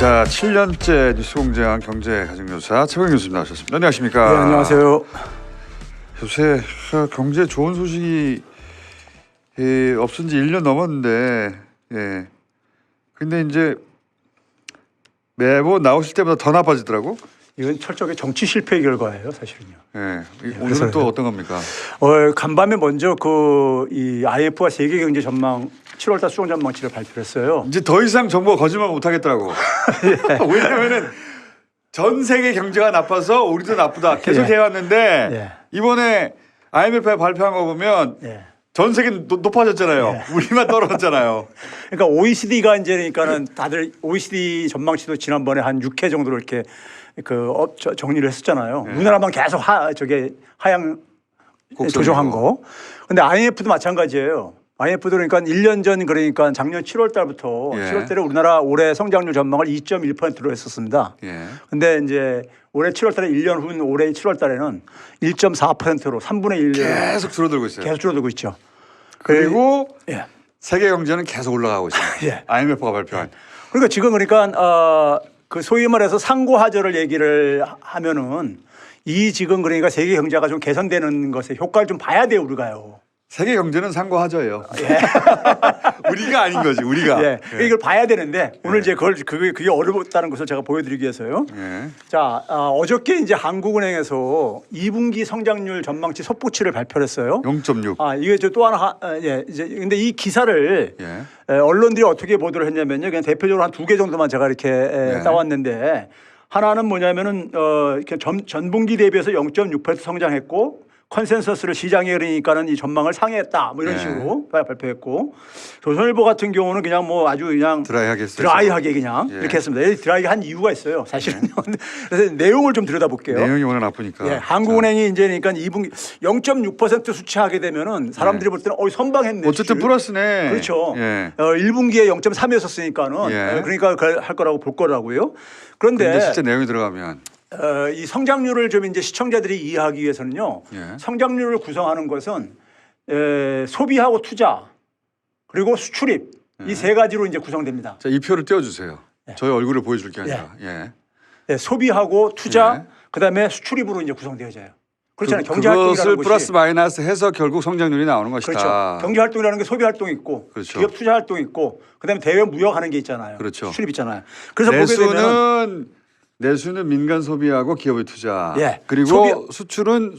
자, 7년째 뉴스공장 경제가정교사 최병희 교수님 나오셨습니다. 안녕하십니까? 네, 안녕하세요. 요새 경제 좋은 소식이 없은 지 1년 넘었는데, 예. 근데 이제 매번 나오실 때보다 더 나빠지더라고. 이건 철저하게 정치 실패의 결과예요, 사실은요. 예. 오늘은 또 어떤 겁니까? 간밤에 먼저 이 IMF가 세계 경제 전망 7월달 수정 전망치를 발표했어요. 이제 더 이상 정부가 거짓말 못 하겠더라고. 왜냐면은 전 세계 경제가 나빠서 우리도 나쁘다 계속 해왔는데 이번에 IMF가 발표한 거 보면 전 세계 높아졌잖아요. 우리만 떨어졌잖아요. 그러니까 OECD가 이제 그러니까는 다들 OECD 전망치도 지난번에 한 6회 정도로 이렇게 정리를 했었잖아요. 우리나라만 계속 하향 조정한 거. 근데 IMF도 마찬가지예요. IMF도 그러니까 1년 전 그러니까 작년 7월 달부터 7월 달에 우리나라 올해 성장률 전망을 2.1%로 했었습니다. 근데 이제 올해 7월 달에 1년 후인 올해 7월 달에는 1.4%로 3분의 1을 계속 줄어들고 있어요. 계속 줄어들고 있죠. 그리고 세계 경제는 계속 올라가고 있어요. IMF가 발표한. 그러니까 지금 그 소위 말해서 상고하저를 얘기를 하면은 이 지금 그러니까 세계 경제가 좀 개선되는 것에 효과를 좀 봐야 돼요, 우리가요. 세계 경제는 상고하저예요. 우리가 아닌 거지, 우리가. 이걸 봐야 되는데 오늘 이제 그게 어렵다는 것을 제가 보여드리기 위해서요. 자, 어저께 이제 한국은행에서 2분기 성장률 전망치 속보치를 발표를 했어요. 0.6. 이게 또 하나 이제 근데 이 기사를 언론들이 어떻게 보도를 했냐면요. 그냥 대표적으로 한 2개 정도만 제가 이렇게 따왔는데 하나는 뭐냐면은 이렇게 전분기 대비해서 0.6% 성장했고. 컨센서스를 시장에 그러니까는 이 전망을 상회했다 뭐 이런 식으로 발표했고 조선일보 같은 경우는 그냥 뭐 아주 그냥 드라이하게 그냥 이렇게 했습니다. 드라이하게 한 이유가 있어요, 사실은요. 그래서 내용을 좀 들여다볼게요. 내용이 워낙 나쁘니까. 한국은행이 이제 그러니까 2분기 0.6% 수치하게 되면은 사람들이 볼 때는 선방했네. 어쨌든 플러스네. 그렇죠. 1분기에 0.3이었으니까는 그러니까 할 거라고 볼 거라고요. 그런데 실제 내용이 들어가면. 이 성장률을 좀 이제 시청자들이 이해하기 위해서는요. 성장률을 구성하는 것은 소비하고 투자 그리고 수출입 이 세 가지로 이제 구성됩니다. 자, 이 표를 띄워주세요. 저희 얼굴을 보여줄 게 아니라. 소비하고 투자 그다음에 수출입으로 이제 구성되어져요. 그렇잖아요. 경제활동이라는 그것을 것이 플러스 마이너스 해서 결국 성장률이 나오는 것이다. 그렇죠. 경제활동이라는 게 소비활동이 있고 기업 투자활동이 있고 그다음에 대외 무역하는 게 있잖아요. 수출입 있잖아요. 그래서 보게 되면 내수는 민간 소비하고 기업의 투자. 그리고 수출은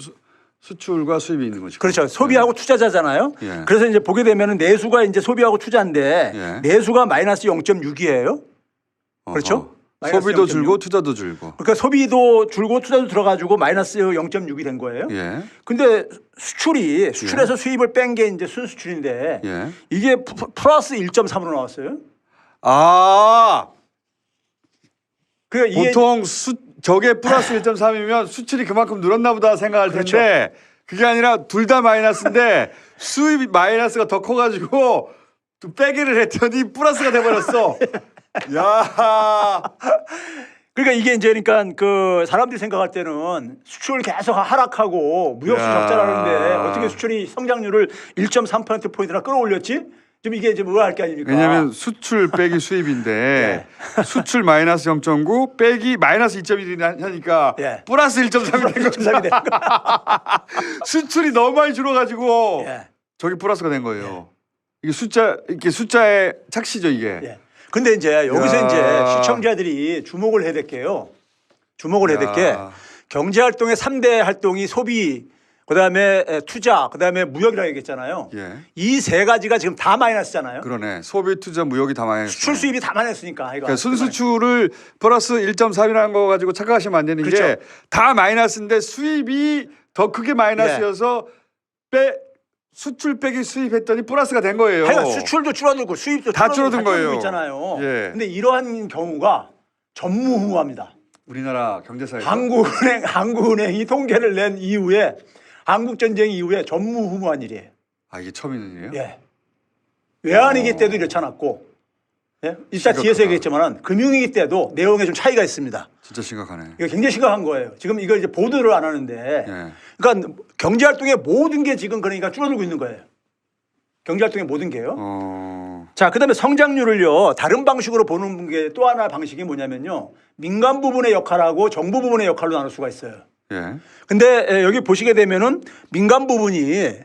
수출과 수입이 있는 것이고. 그렇죠. 소비하고 투자자잖아요. 그래서 이제 보게 되면은 내수가 이제 소비하고 투자인데 내수가 마이너스 0.6이에요. 그렇죠? 소비도 줄고 투자도 줄고. 그러니까 소비도 줄고 투자도 들어가지고 마이너스 0.6이 된 거예요. 근데 수출에서 수입을 뺀 게 이제 순수출인데 이게 플러스 1.3으로 나왔어요. 보통 저게 플러스 1.3이면 수출이 그만큼 늘었나 보다 생각할 텐데 그게 아니라 둘 다 마이너스인데 수입이 마이너스가 더 커가지고 빼기를 했더니 플러스가 돼버렸어. 야. 그러니까 이게 이제 그러니까 그 사람들이 생각할 때는 수출 계속 하락하고 무역수 적자라는데 어떻게 수출이 성장률을 1.3%포인트나 끌어올렸지? 좀 이게 이제 뭐가 할 게 아닙니까? 왜냐하면 수출 빼기 수입인데 수출 마이너스 0.9 빼기 마이너스 2.1이 하니까 플러스 1.3이 된 거죠. 수출이 너무 많이 줄어가지고 저기 플러스가 된 거예요. 이게 숫자의 착시죠 이게. 근데 이제 여기서 이제 시청자들이 주목을 해야 될 게요. 주목을 해야 될 게 경제활동의 3대 활동이 소비 그다음에 투자, 그다음에 무역이라고 얘기했잖아요. 이 세 가지가 지금 다 마이너스잖아요. 그러네. 소비, 투자, 무역이 다 마이너스. 수출, 수입이 다 마이너스니까. 그러니까 순수출을 플러스 1.3이라는 거 가지고 착각하시면 안 되는 게 다 마이너스인데 수입이 더 크게 마이너스여서 수출 빼기 수입했더니 플러스가 된 거예요. 수출도 줄어들고 수입도 다 줄어든 거예요. 있잖아요. 근데 이러한 경우가 전무후무합니다. 우리나라 경제사에서 한국은행이 통계를 낸 이후에 한국전쟁 이후에 전무후무한 일이에요. 이게 처음 있는 일이에요? 외환위기 때도 이렇지 않았고 이따 뒤에서 얘기했지만 금융위기 때도 내용에 좀 차이가 있습니다. 진짜 심각하네. 이거 굉장히 심각한 거예요. 지금 이걸 이제 보도를 안 하는데 그러니까 경제활동의 모든 게 지금 그러니까 줄어들고 있는 거예요. 경제활동의 모든 게요. 자, 그다음에 성장률을요 다른 방식으로 보는 게 또 하나 방식이 뭐냐면요 민간 부분의 역할하고 정부 부분의 역할로 나눌 수가 있어요. 예. 근데 여기 보시게 되면은 민간 부분이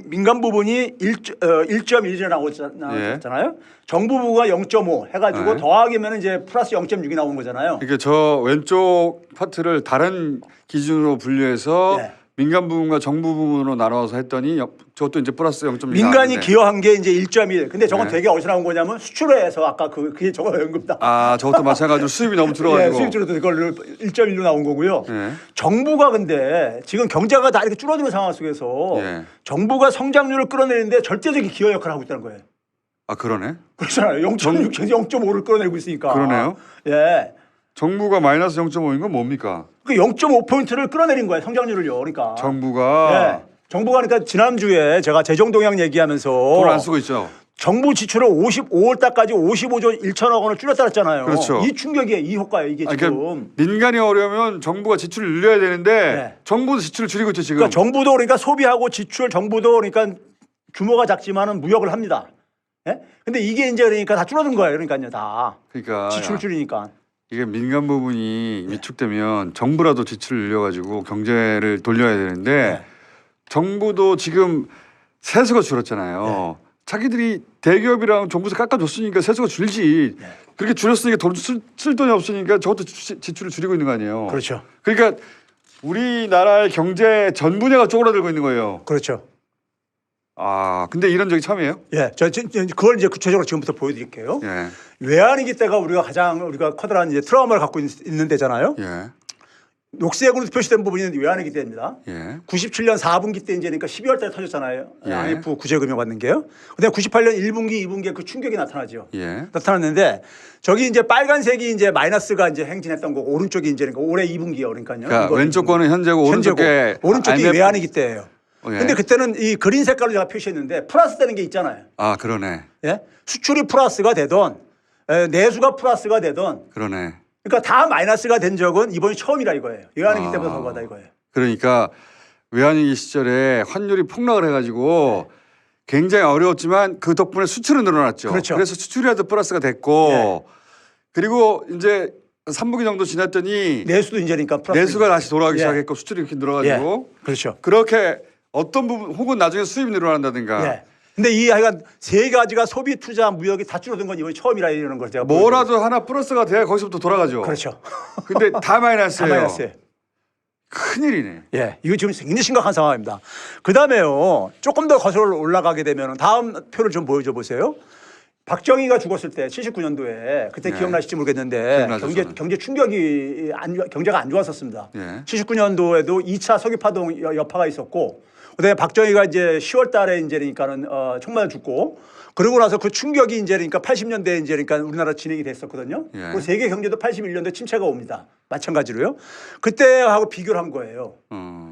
민간 부분이 1.1이 나오잖아요. 정부 부가 0.5 해가지고 네. 더하기면 이제 플러스 0.6이 나오는 거잖아요. 그러니까 저 왼쪽 파트를 다른 기준으로 분류해서 네. 민간 부분과 정부 부분으로 나눠서 했더니 저것도 이제 플러스 0.6. 민간이 기여한 게 이제 1.1. 근데 저건 네. 되게 어디서 나온 거냐면 수출에서 아까 그게 저거 연금다. 아, 저것도 마찬가지로 수입이 너무 들어가지고. 수입 줄어도 그걸로 1.1로 나온 거고요. 네. 정부가 근데 지금 경제가 다 이렇게 줄어드는 상황 속에서 네. 정부가 성장률을 끌어내는데 절대적인 기여 역할을 하고 있다는 거예요. 아, 그러네. 그렇잖아요. 0.6에서 0.5를 끌어내고 있으니까. 그러네요. 예. 정부가 마이너스 0.5인 건 뭡니까? 그 0.5포인트를 끌어내린 거예요. 성장률을요. 그러니까. 정부가 예. 정부가 그러니까 지난주에 제가 재정동향 얘기하면서 돈 안 쓰고 있죠. 정부 지출을 5월 달까지 55조 1천억 원을 줄였다 그랬잖아요. 그렇죠. 이 충격이에요. 이 효과예요. 이게 아니, 지금. 그러니까 민간이 어려우면 정부가 지출을 늘려야 되는데 네. 정부도 지출을 줄이고 있죠 지금. 그러니까 정부도 그러니까 소비하고 지출 정부도 그러니까 규모가 작지만은 무역을 합니다. 예? 근데 이게 이제 그러니까 다 줄어든 거예요. 그러니까요. 다. 그러니까 지출 줄이니까. 이게 민간 부분이 위축되면 정부라도 지출을 늘려가지고 경제를 돌려야 되는데 네. 정부도 지금 세수가 줄었잖아요. 자기들이 대기업이랑 정부에서 깎아줬으니까 세수가 줄지. 그렇게 줄였으니까 돈 쓸 돈이 없으니까 저것도 지출을 줄이고 있는 거 아니에요. 그렇죠. 그러니까 우리나라의 경제 전 분야가 쪼그라들고 있는 거예요. 그렇죠. 아, 근데 이런 적이 처음이에요? 예. 그걸 이제 구체적으로 지금부터 보여드릴게요. 예. 외환위기 때가 우리가 커다란 이제 트라우마를 갖고 있는 데잖아요. 예. 녹색으로 표시된 부분이 외환위기 때입니다. 예. 97년 4분기 때 이제 그러니까 12월 달에 터졌잖아요. 예. IMF 구제금융 받는 게요. 그다음에 98년 1분기, 2분기에 그 충격이 나타나죠. 예. 나타났는데 저기 이제 빨간색이 이제 마이너스가 이제 행진했던 거고 오른쪽이 이제 그러니까 올해 2분기요. 그러니까요. 그러니까 왼쪽 거는 현재고 오른쪽에 오른쪽이 IMF 외환위기 때예요. 예. 근데 그때는 이 그린 색깔로 제가 표시했는데 플러스 되는 게 있잖아요. 아, 그러네. 예? 수출이 플러스가 되던 내수가 플러스가 되던 그러네. 그러니까 다 마이너스가 된 적은 이번이 처음이라 이거예요. 외환위기 때보다 더 받아 이거예요. 그러니까 외환위기 시절에 환율이 폭락을 해가지고 굉장히 어려웠지만 그 덕분에 수출은 늘어났죠. 그렇죠. 그래서 수출이라도 플러스가 됐고 네. 그리고 이제 3분기 정도 지났더니 내수도 이제 그러니까 플러스 내수가 다시 돌아가기 예. 시작했고 수출이 이렇게 늘어가지고 그렇죠. 그렇게 어떤 부분 혹은 나중에 수입이 늘어난다든가 예. 근데 이 하여간 세 가지가 소비, 투자, 무역이 다 줄어든 건 이번이 처음이라 이러는 걸 제가 뭐라도 하나 플러스가 돼야 거기서부터 돌아가죠. 그렇죠. 근데 다 마이너스예요. 다 마이너스예요. 큰일이네. 예, 이거 지금 굉장히 심각한 상황입니다. 그 다음에요, 조금 더 거슬러 올라가게 되면 다음 표를 좀 보여줘 보세요. 박정희가 죽었을 때 79년도에 그때 네. 기억나실지 모르겠는데 기억나죠, 저는. 경제 충격이 경제가 안 좋았었습니다. 예. 79년도에도 2차 석유파동 여파가 있었고 그다음에 박정희가 이제 10월 달에 이제 그러니까는 총맞아 죽고 그러고 나서 그 충격이 이제 그러니까 80년대에 이제 그러니까 우리나라 진행이 됐었거든요. 예. 그리고 세계 경제도 81년도에 침체가 옵니다. 마찬가지로요. 그때하고 비교를 한 거예요.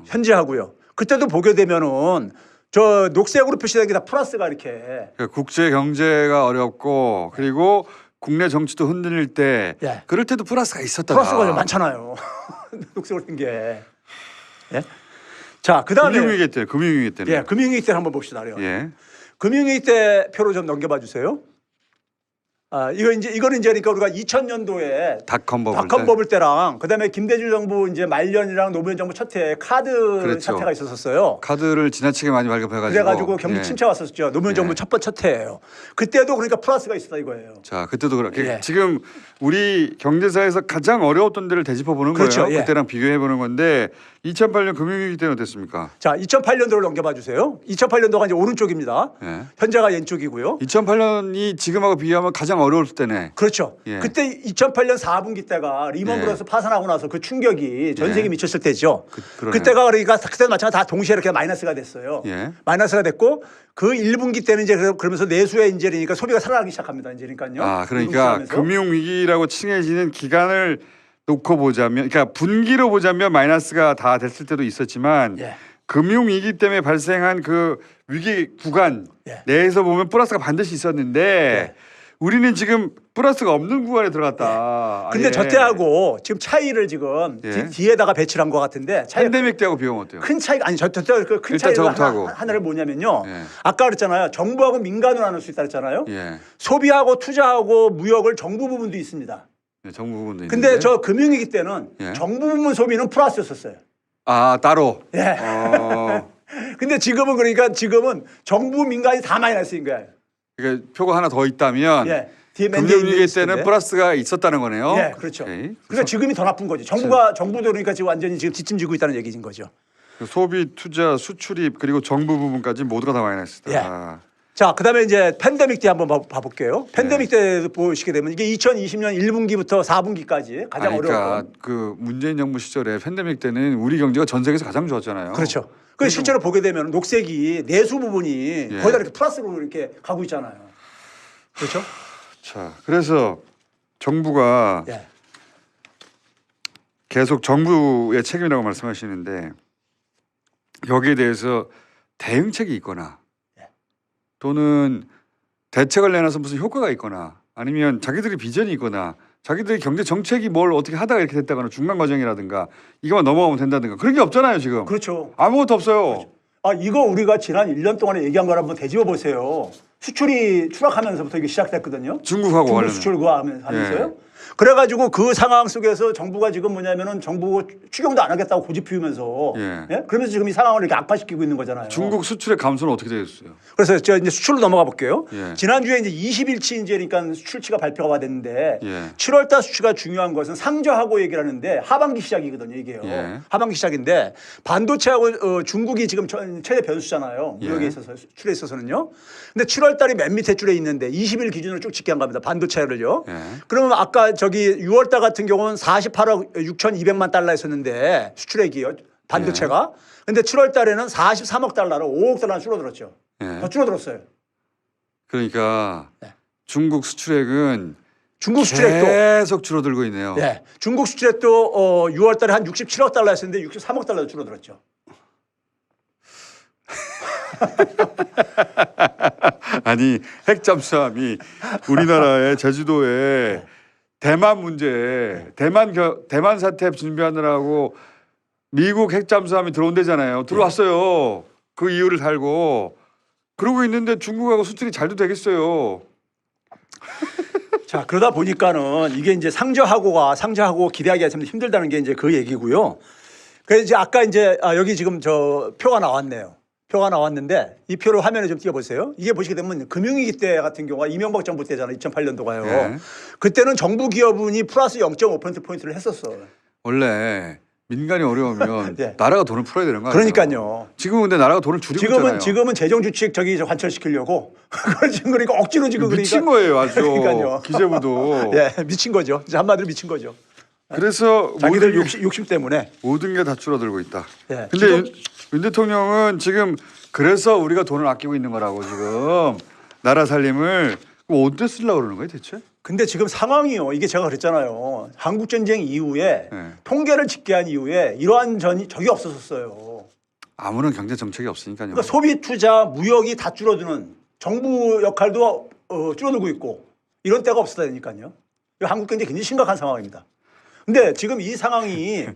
현재하고요. 그때도 보게 되면은 저 녹색으로 표시된 게 다 플러스가 이렇게 그러니까 국제 경제가 어렵고 그리고 국내 정치도 흔들릴 때 예. 그럴 때도 플러스가 있었다. 플러스가 많잖아요. 녹색으로 된 게. 예? 자, 그다음에 금융위기 때, 금융위기 때는. 예, 금융위기 때 한번 봅시다요. 예. 금융위기 때 표로 좀 넘겨봐 주세요. 아, 이거는 이제 그러니까 우리가 2000년도에 닷컴 버블 닷컴 때. 버블 때랑 그다음에 김대중 정부 이제 말년이랑 노무현 정부 첫 해에 카드 그렇죠. 사태가 있었어요. 카드를 지나치게 많이 발급해가지고. 그래가지고 경기 예. 침체 왔었죠. 노무현 정부 첫 해예요. 그때도 그러니까 플러스가 있었다 이거예요. 자, 그때도 그렇게 예. 지금 우리 경제사에서 가장 어려웠던 데를 되짚어보는 그렇죠. 거예요. 예. 그때랑 비교해보는 건데 2008년 금융위기 때는 어땠습니까? 자, 2008년도를 넘겨봐 주세요. 2008년도가 이제 오른쪽입니다. 예. 현재가 왼쪽이고요. 2008년이 지금하고 비교하면 가장 어려울 때네. 그렇죠. 예. 그때 2008년 4분기 때가 리먼 예. 브러스 파산하고 나서 그 충격이 전 세계에 예. 미쳤을 때죠. 그러네요. 그때가 그러니까 그때는 마찬가지로 다 동시에 이렇게 마이너스가 됐어요. 예. 마이너스가 됐고 그 1분기 때는 이제 그러면서 내수에 이제 그러니까 소비가 살아나기 시작합니다. 이제 그러니까요. 아, 그러니까 금융위기라고 칭해지는 기간을 놓고 보자면, 그러니까 분기로 보자면 마이너스가 다 됐을 때도 있었지만 예. 금융위기 때문에 발생한 그 위기 구간 예. 내에서 보면 플러스가 반드시 있었는데 우리는 지금 플러스가 없는 구간에 들어갔다. 근데 아예. 저 때하고 지금 차이를 지금 예. 뒤에다가 배치를 한 것 같은데 팬데믹 때하고 비용 어때요? 큰 차이가 아니 저 때 큰 일단 차이가 저부터 하고. 하나를 뭐냐면요. 예. 아까 그랬잖아요. 정부하고 민간으로 나눌 수 있다 그랬잖아요. 예. 소비하고 투자하고 무역을 정부 부분도 있습니다. 네, 정부 부분도 근데 있는데. 저 금융위기 때는 예. 정부 부문 소비는 플러스였었어요. 아 따로. 예. 근데 지금은 그러니까 지금은 정부 민간이 다 마이너스인 거예요. 그러니까 표가 하나 더 있다면 예. 뒤에 맨 뒤에 금융위기 있을 때는 텐데. 플러스가 있었다는 거네요. 예, 그렇죠. 오케이. 그러니까 지금이 더 나쁜 거죠. 정부도 그러니까 지금 완전히 지금 뒷짐지고 있다는 얘기인 거죠. 소비, 투자, 수출입 그리고 정부 부분까지 모두가 다 마이너스다. 예. 자, 그다음에 이제 팬데믹 때 한번 봐볼게요. 팬데믹 때 보시게 되면 이게 2020년 1분기부터 4분기까지 가장 그러니까 어려웠던. 그 문재인 정부 시절에 팬데믹 때는 우리 경제가 전 세계에서 가장 좋았잖아요. 그렇죠. 그 실제로 보게 되면 녹색이 내수 부분이 예. 거의 다 이렇게 플러스로 이렇게 가고 있잖아요. 그렇죠? 자, 그래서 정부가 예. 계속 정부의 책임이라고 말씀하시는데 여기에 대해서 대응책이 있거나 또는 대책을 내놔서 무슨 효과가 있거나 아니면 자기들이 비전이 있거나 자기들의 경제 정책이 뭘 어떻게 하다가 이렇게 됐다거나 중간 과정이라든가 이거만 넘어가면 된다든가 그런 게 없잖아요 지금. 그렇죠. 아무것도 없어요. 아, 이거 우리가 지난 1년 동안에 얘기한 걸 한번 되짚어 보세요. 수출이 추락하면서부터 이게 시작됐거든요. 중국하고 중국 관련해. 수출 그거 하면서요. 그래가지고 그 상황 속에서 정부가 지금 뭐냐면은 정부 추경도 안 하겠다고 고집 피우면서 예. 예? 그러면서 지금 이 상황을 이렇게 악화시키고 있는 거잖아요. 중국 수출의 감소는 어떻게 되겠어요? 그래서 저 이제 수출로 넘어가 볼게요. 예. 지난주에 이제 20일치 이제 그러니까 수출치가 발표가 됐는데 예. 7월달 수치가 중요한 것은 상저하고 얘기를 하는데 하반기 시작이거든요, 이게요. 예. 하반기 시작인데 반도체하고 중국이 지금 최대 변수잖아요. 무역에 예. 있어서 수출에 있어서는요. 근데 7월달이 맨 밑에 줄에 있는데 20일 기준으로 쭉 집계한 겁니다. 반도체를요. 예. 그러면 아까 저기 6월달 같은 경우는 48억 6,200만 달러였었는데 수출액이요. 반도체가. 근데 7월달에는 43억 달러로 5억 달러 줄어들었죠. 예. 더 줄어들었어요. 그러니까 네. 중국 수출액은 중국 수출액도 계속 줄어들고 있네요. 예. 중국 수출액도 6월 달에 한 67억 달러였었는데 63억 달러 줄어들었죠. 아니 핵 잠수함이 우리나라의 제주도에 대만 문제, 대만 사태 준비하느라고 미국 핵 잠수함이 들어온대잖아요. 들어왔어요. 그 이유를 달고 그러고 있는데 중국하고 수출이 잘도 되겠어요. 자, 그러다 보니까는 이게 이제 상저하고 기대하기가 참 힘들다는 게 이제 그 얘기고요. 그래서 이제 아까 이제 여기 지금 저 표가 나왔네요. 표가 나왔는데 이 표를 화면에 좀 띄워보세요. 이게 보시게 되면 금융위기 때 같은 경우가 이명박 정부 때잖아요. 2008년도가요. 예. 그때는 정부 기여분이 플러스 0.5%포인트를 했었어. 원래 민간이 어려우면 네. 나라가 돈을 풀어야 되는 거 아니에요? 그러니까요. 지금은 근데 나라가 돈을 줄이고 있잖아요. 지금은 재정 주칙 저기 관철시키려고 그걸 지금 그러니까 억지로 지금 미친 그러니까 거예요, 아주. 그러니까요. 기재부도. 예, 미친 거죠. 이제 한마디로 미친 거죠. 그래서 자기들 모든 게- 욕심 때문에. 모든 게 다 줄어들고 있다. 예, 근데 윤 대통령은 지금 그래서 우리가 돈을 아끼고 있는 거라고 지금 나라 살림을 어디에 쓰려고 그러는 거예요 대체? 근데 지금 상황이요. 이게 제가 그랬잖아요. 한국 전쟁 이후에 네. 통계를 집계한 이후에 이러한 적이 없었어요. 아무런 경제 정책이 없으니까요. 그러니까 소비, 투자, 무역이 다 줄어드는 정부 역할도 줄어들고 있고 이런 때가 없었다니까요. 한국 경제 굉장히 심각한 상황입니다. 근데 지금 이 상황이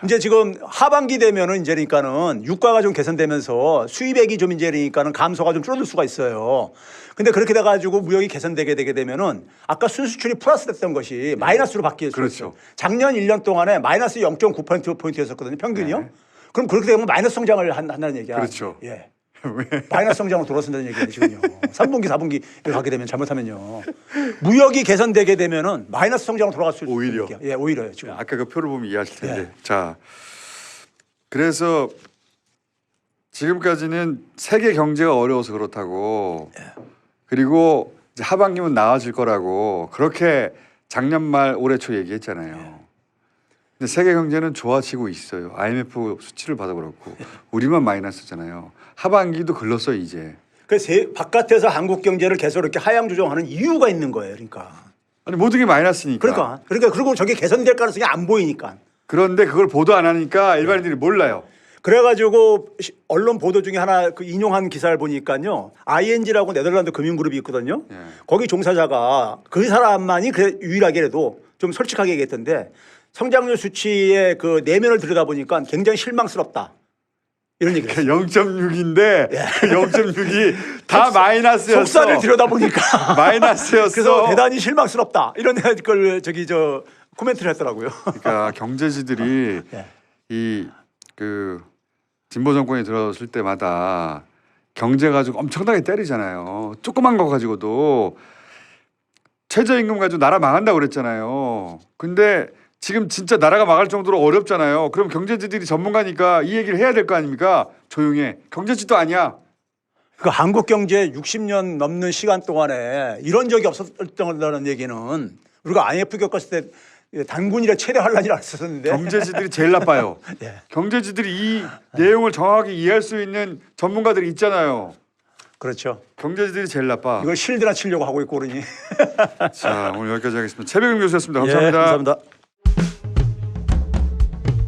이제 지금 하반기 되면은 이제 그러니까는 유가가 좀 개선되면서 수입액이 좀 이제 그러니까는 감소가 좀 줄어들 수가 있어요. 근데 그렇게 돼가지고 무역이 개선되게 되게 되면은 아까 순수출이 플러스 됐던 것이 마이너스로 바뀔 수 그렇죠. 있어요. 작년 1년 동안에 마이너스 0.9%포인트였었거든요. 평균이요. 네. 그럼 그렇게 되면 마이너스 성장을 한다는 얘기야. 그렇죠. 예. 마이너스 성장으로 돌아선다는 얘기예요 지금요. 3분기, 4분기를 가게 되면 잘못하면요. 무역이 개선되게 되면은 마이너스 성장으로 돌아갈 수 있어요. 오히려. 예, 오히려요 지금. 아까 그 표를 보면 이해하실 텐데. 예. 자, 그래서 지금까지는 세계 경제가 어려워서 그렇다고 그리고 이제 하반기면 나아질 거라고 그렇게 작년 말 올해 초 얘기했잖아요. 근데 세계 경제는 좋아지고 있어요. IMF 수치를 봐도 그렇고 우리만 마이너스잖아요. 하반기도 글렀어요 이제. 그래서 바깥에서 한국 경제를 계속 이렇게 하향 조정하는 이유가 있는 거예요. 그러니까. 아니 모든 게 마이너스니까. 그러니까 그리고 저게 개선될 가능성이 안 보이니까. 그런데 그걸 보도 안 하니까 일반인들이 몰라요. 그래가지고 언론 보도 중에 하나 그 인용한 기사를 보니까요. ING라고 네덜란드 금융그룹이 있거든요. 예. 거기 종사자가 그 사람만이 그 유일하게라도 좀 솔직하게 얘기했던데 성장률 수치의 그 내면을 들여다보니까 굉장히 실망스럽다. 이런 얘기를 했어요. 0.6인데 0.6이 다 마이너스였어. 속살을 들여다보니까 마이너스였어. 그래서 대단히 실망스럽다. 이런 걸 저기 저 코멘트를 했더라고요. 그러니까 경제지들이 예. 이 그 진보 정권이 들어섰을 때마다 경제 가지고 엄청나게 때리잖아요. 조그만 거 가지고도 최저임금 가지고 나라 망한다고 그랬잖아요. 근데 지금 진짜 나라가 망할 정도로 어렵잖아요. 그럼 경제지들이 전문가니까 이 얘기를 해야 될 거 아닙니까? 조용해. 경제지도 아니야. 그 한국 경제 60년 넘는 시간 동안에 이런 적이 없었다는 얘기는 우리가 IMF 겪었을 때 단군이라 최대 환란이라 했었는데 경제지들이 제일 나빠요. 예. 경제지들이 이 내용을 정확하게 이해할 수 있는 전문가들이 있잖아요. 그렇죠. 경제지들이 제일 나빠. 이걸 실드나 치려고 하고 있고 그러니. 자, 오늘 여기까지 하겠습니다. 최백은 교수였습니다. 예, 감사합니다. 감사합니다.